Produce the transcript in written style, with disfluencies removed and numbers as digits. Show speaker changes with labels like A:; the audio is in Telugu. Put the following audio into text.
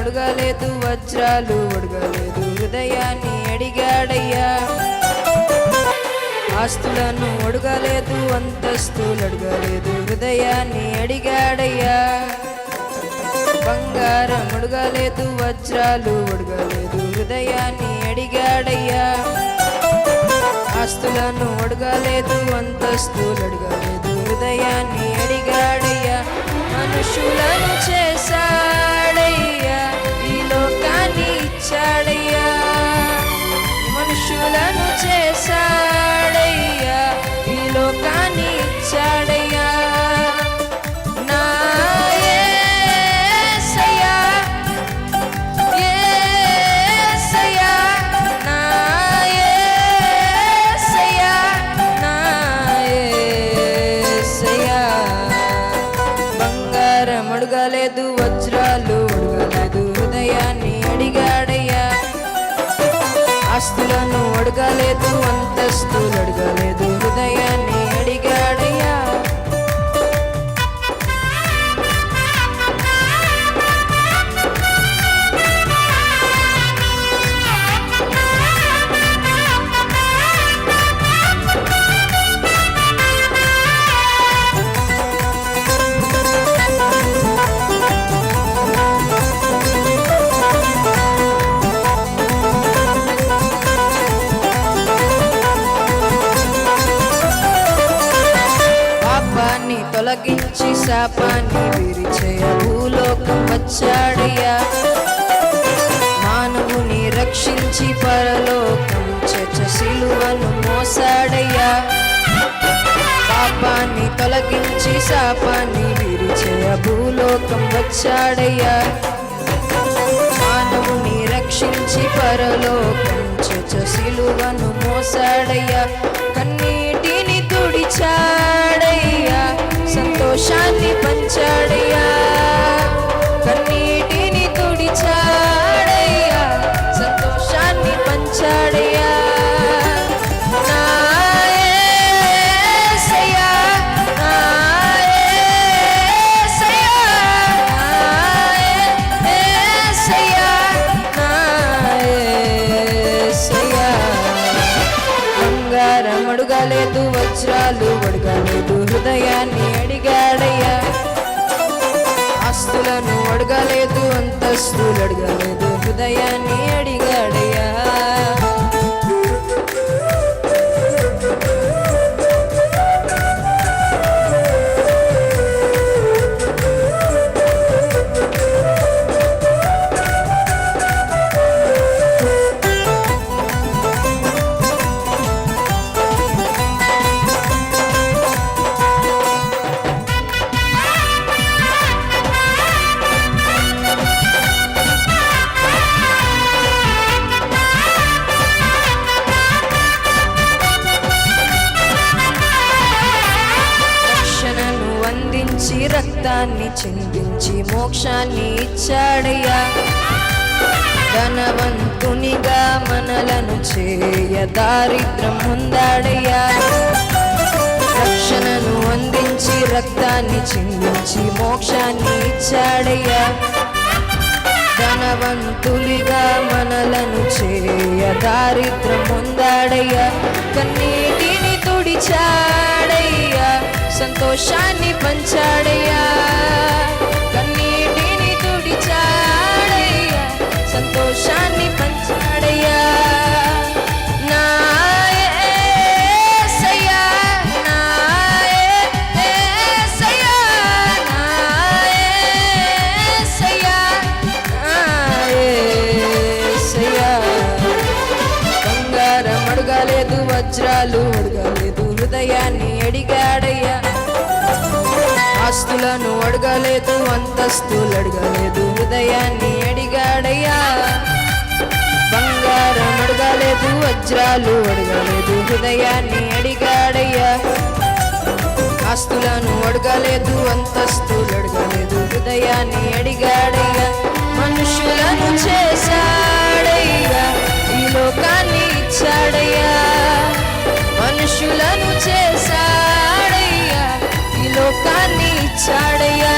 A: అడగలేదు, వజ్రాలు అడగలేదు, హృదయాన్ని అడిగాడయ్యా. ఆస్తులను అడగలేదు, అంతస్తులు అడగలేదు, హృదయాన్ని అడిగాడయ్యా. బంగారం అడగలేదు, వజ్రాలు అడగలేదు, హృదయాన్ని అడిగాడయ్యా. ఆస్తులను అడగలేదు, అంతస్తులు అడగలేదు, హృదయాన్ని అడిగాడయ్యా. మనుషులను చేశాడయ్యా, ఈ లోకాన్ని ఇచ్చాడయ్యా. మనుషులను చేశాడయ్యా, ఈ లోకాన్ని ఇచ్చాడయ్యా. నా యేసయ్యా, యేసయ్యా, నా యేసయ్యా, నా యేసయ్యా. బంగారం అడగలేదు, వజ్రాలు అడగలేదు, హృదయాన్ని అడిగాడయ్యా. ఆస్తులను అడగలేదు, అంతస్తులు అడగలేదు, హృదయాన్ని అడిగాడయ్యా. తొలగించి శాపాన్ని విరిచేయ భూలోకం వచ్చాడయ్యా. మానవుని రక్షించి పరలోకం చేర్చ సిలువను మోసాడయ్యా. పాపాన్ని తొలగించి శాపాన్ని విరిచేయ భూలోకం వచ్చాడయ్యా. మానవుని రక్షించి పరలోకం చేర్చ సిలువను మోసాడయ్యా. కన్నీటిని తుడిచాడయ్యా, సంతోషాన్ని పంచాడయ్యా. కన్నీటిని తుడిచాడయ్యా, సంతోషాన్ని పంచాడయ్యా. నా యేసయ్యా, నా యేసయ్యా, నా యేసయ్యా, నా యేసయ్యా. బంగారం అడగలేదు, వజ్రాలు అడగలేదు, హృదయాన్ని అడిగాడయ్యా. ఆస్తులను అడగలేదు, అంతస్తులు అడగలేదు, హృదయాన్ని అడిగాడయ్యా. రక్తాన్ని చిందించి మోక్షాన్ని ఇచ్చాడయ్యా. ధనవంతునిగా మనలను చేయ దారిద్రం పొందాడయ్యా. రక్షణను అందించి రక్తాన్ని చిందించి మోక్షాన్ని ఇచ్చాడయ్యా. ధనవంతులిగా మనలను చేయ దారిద్రం పొందాడయ్యా. కన్నీటిని తుడిచాడయ్యా, సంతోషాన్ని పంచాడయ్యా. కన్నీటిని తుడిచాడయ్యా, సంతోషాన్ని పంచాడయ్యా. నా యేసయ్యా, నా యేసయ్యా, నా యేసయ్యా, నా యేసయ్యా. బంగారం అడగలేదు, వజ్రాలు అడగలేదు, హృదయాన్ని అడిగాడయ్యా. ఆస్తులను అడగలేదు, అంతస్తులు అడగలేదు, హృదయాన్ని అడిగాడయ్యా. బంగారం అడగలేదు, వజ్రాలు అడగలేదు, హృదయాన్ని అడిగాడయ్యా. ఆస్తులను అడగలేదు, అంతస్తులు అడగలేదు, హృదయాన్ని అడిగాడయ్యా. మనుషులను చేశాడయ్యా, ఈ లోకాన్ని ఇచ్చాడయ్యా. మనుషులను చేశాడయ్యా, ఈ లోకాన్ని ఇచ్చాడయ్యా.